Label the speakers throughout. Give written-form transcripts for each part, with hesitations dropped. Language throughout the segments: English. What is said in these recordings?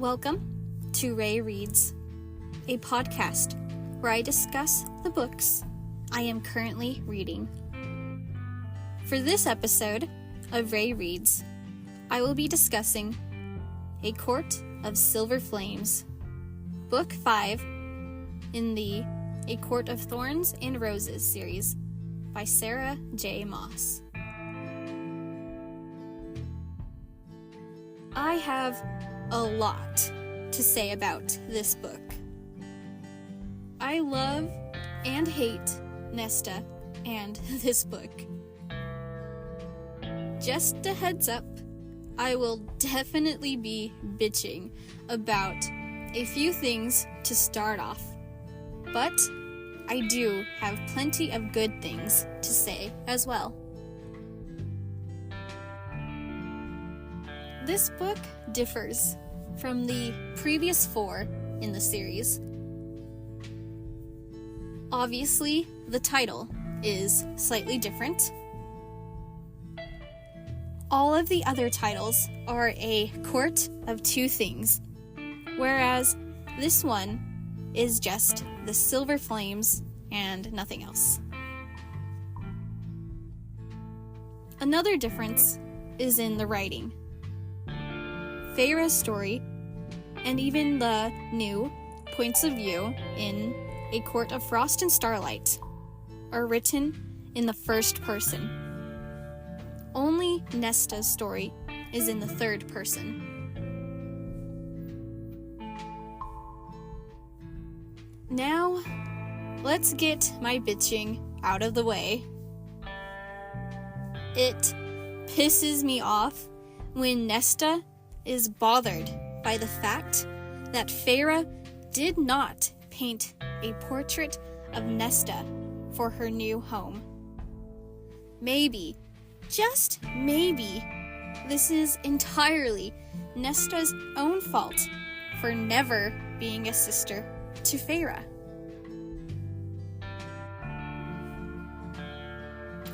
Speaker 1: Welcome to Ray Reads, a podcast where I discuss the books I am currently reading. For this episode of Ray Reads, I will be discussing A Court of Silver Flames, Book 5 in the A Court of Thorns and Roses series by Sarah J. Maas. I have a lot to say about this book. I love and hate Nesta and this book. Just a heads up, I will definitely be bitching about a few things to start off, but I do have plenty of good things to say as well. This book differs from the previous 4 in the series. Obviously, the title is slightly different. All of the other titles are a court of 2 things, whereas this one is just the Silver Flames and nothing else. Another difference is in the writing. Feyre's story, and even the new points of view in A Court of Frost and Starlight, are written in the first person. Only Nesta's story is in the third person. Now, let's get my bitching out of the way. It pisses me off when Nesta is bothered by the fact that Feyre did not paint a portrait of Nesta for her new home. Maybe, just maybe, this is entirely Nesta's own fault for never being a sister to Feyre.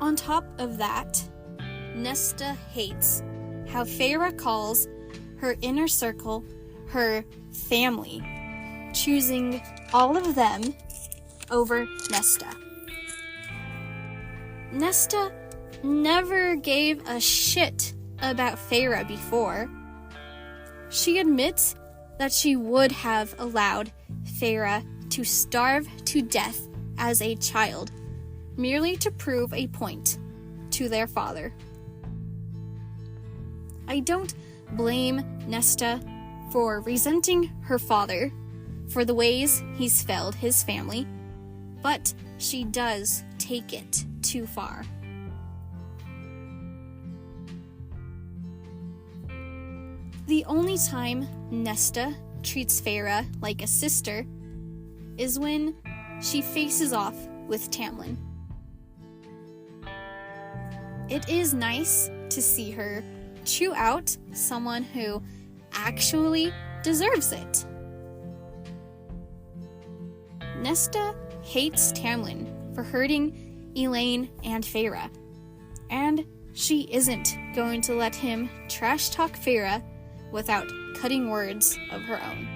Speaker 1: On top of that, Nesta hates how Feyre calls her inner circle her family, choosing all of them over Nesta. Nesta never gave a shit about Feyre before. She admits that she would have allowed Feyre to starve to death as a child, merely to prove a point to their father. I don't blame Nesta for resenting her father for the ways he's failed his family, but she does take it too far. The only time Nesta treats Feyre like a sister is when she faces off with Tamlin. It is nice to see her chew out someone who actually deserves it. Nesta hates Tamlin for hurting Elaine and Feyre, and she isn't going to let him trash talk Feyre without cutting words of her own.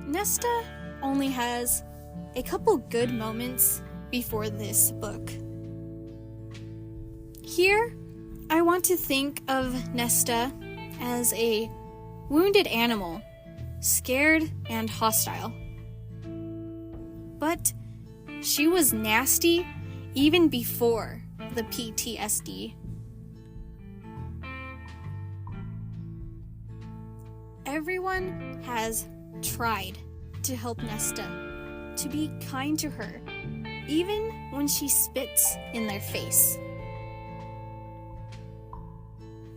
Speaker 1: Nesta only has a couple good moments before this book. Here, I want to think of Nesta as a wounded animal, scared and hostile. But she was nasty even before the PTSD. Everyone has tried to help Nesta, to be kind to her, even when she spits in their face.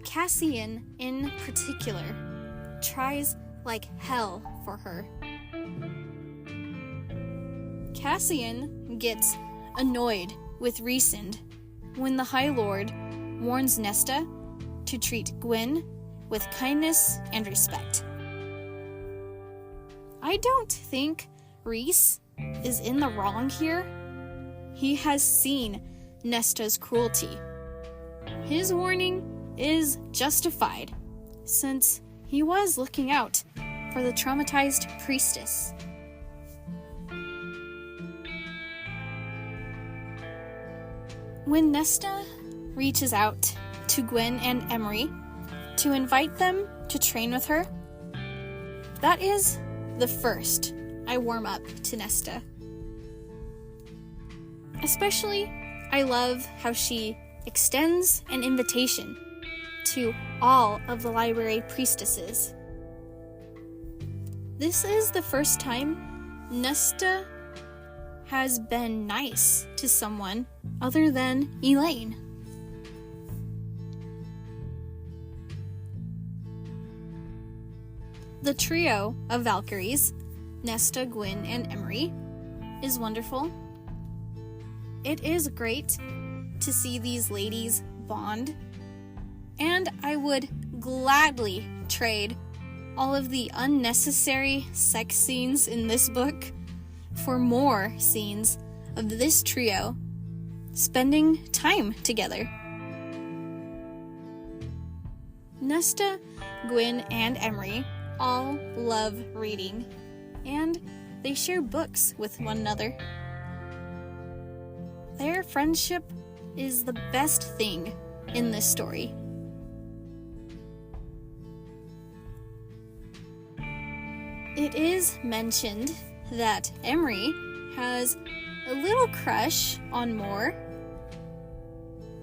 Speaker 1: Cassian, in particular, tries like hell for her. Cassian gets annoyed with Rhysand when the High Lord warns Nesta to treat Gwyn with kindness and respect. I don't think Rhys is in the wrong here. He has seen Nesta's cruelty. his warning is justified, since he was looking out for the traumatized priestess. When Nesta reaches out to Gwen and Emery to invite them to train with her, that is the first I warm up to Nesta. Especially, I love how she extends an invitation to all of the library priestesses. This is the first time Nesta has been nice to someone other than Elaine. The trio of Valkyries, Nesta, Gwyn, and Emery, is wonderful. It is great to see these ladies bond, and I would gladly trade all of the unnecessary sex scenes in this book for more scenes of this trio spending time together. Nesta, Gwyn, and Emery all love reading, and they share books with one another. Their friendship is the best thing in this story. It is mentioned that Emery has a little crush on Moore.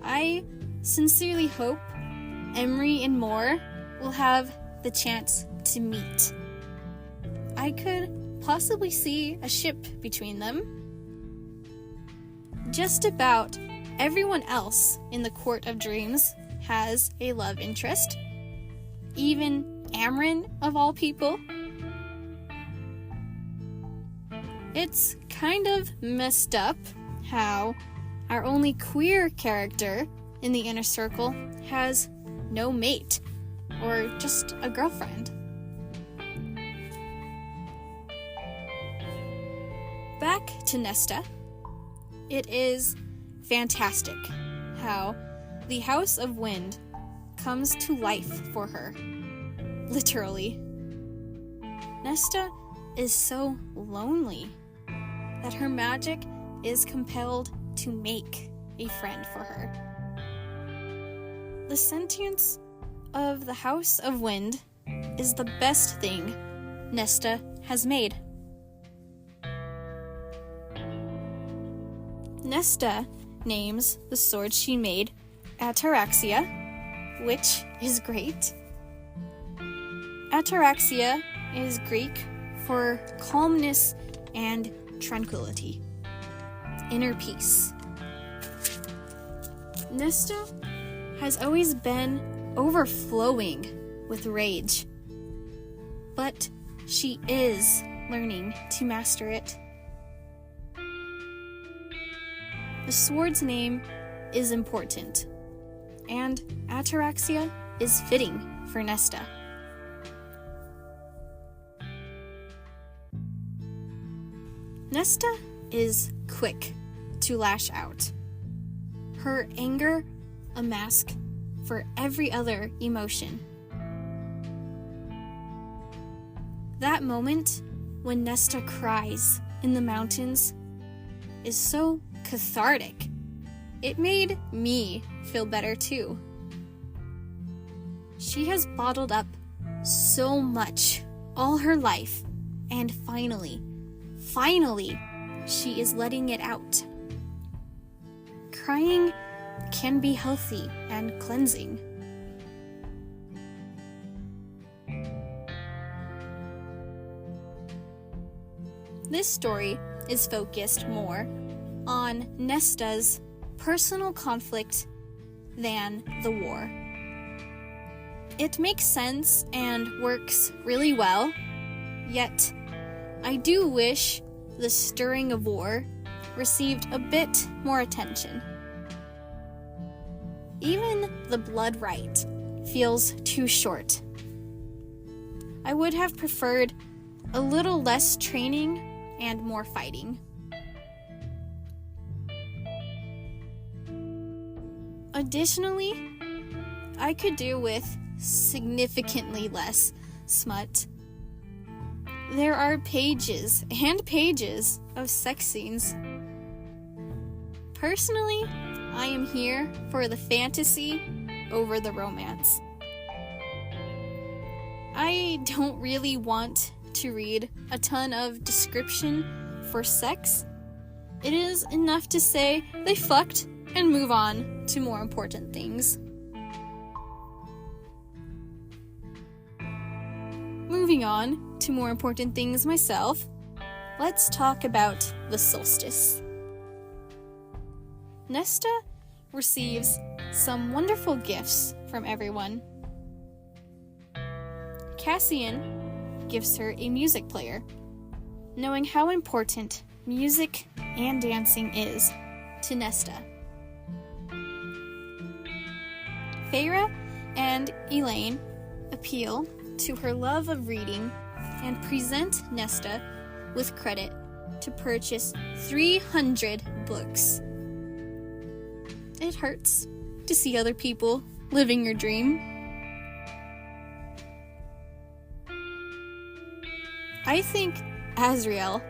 Speaker 1: I sincerely hope Emery and Moore will have the chance to meet. I could possibly see a ship between them. Just about everyone else in the Court of Dreams has a love interest. Even Amryn, of all people. It's kind of messed up how our only queer character in the inner circle has no mate, or just a girlfriend. Back to Nesta. It is fantastic how the House of Wind comes to life for her. Literally. Nesta is so lonely that her magic is compelled to make a friend for her. The sentience of the House of Wind is the best thing Nesta has made. Nesta names the sword she made Ataraxia, which is great. Ataraxia is Greek for calmness and tranquility, inner peace. Nesta has always been overflowing with rage, but she is learning to master it. The sword's name is important, and Ataraxia is fitting for Nesta. Nesta is quick to lash out. Her anger, a mask for every other emotion. That moment when Nesta cries in the mountains is so cathartic. It made me feel better too. She has bottled up so much all her life, and finally, she is letting it out. Crying can be healthy and cleansing. This story is focused more on Nesta's personal conflict than the war. It makes sense and works really well, yet I do wish the stirring of war received a bit more attention. Even the blood rite feels too short. I would have preferred a little less training and more fighting. Additionally, I could do with significantly less smut. There are pages and pages of sex scenes. Personally, I am here for the fantasy over the romance. I don't really want to read a ton of description for sex. It is enough to say they fucked and move on to more important things. Moving on to more important things myself, let's talk about the solstice. Nesta receives some wonderful gifts from everyone. Cassian gives her a music player, knowing how important music and dancing is to Nesta. Feyre and Elaine appeal to her love of reading and present Nesta with credit to purchase 300 books. It hurts to see other people living your dream. I think Azriel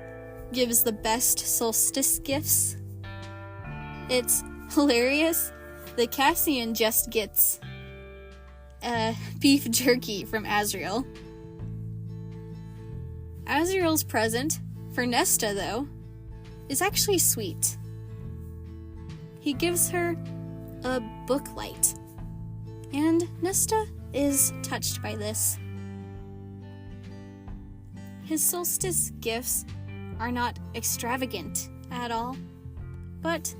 Speaker 1: gives the best solstice gifts. It's hilarious that Cassian just gets beef jerky from Azriel. Azriel's present for Nesta, though, is actually sweet. He gives her a book light, and Nesta is touched by this. His solstice gifts are not extravagant at all, but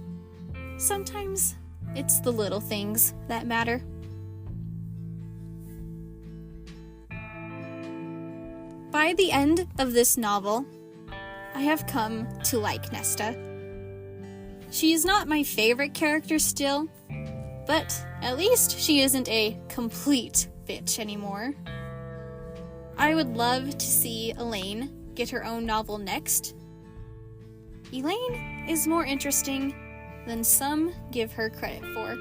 Speaker 1: sometimes it's the little things that matter. By the end of this novel, I have come to like Nesta. She is not my favorite character still, but at least she isn't a complete bitch anymore. I would love to see Elaine get her own novel next. Elaine is more interesting than some give her credit for.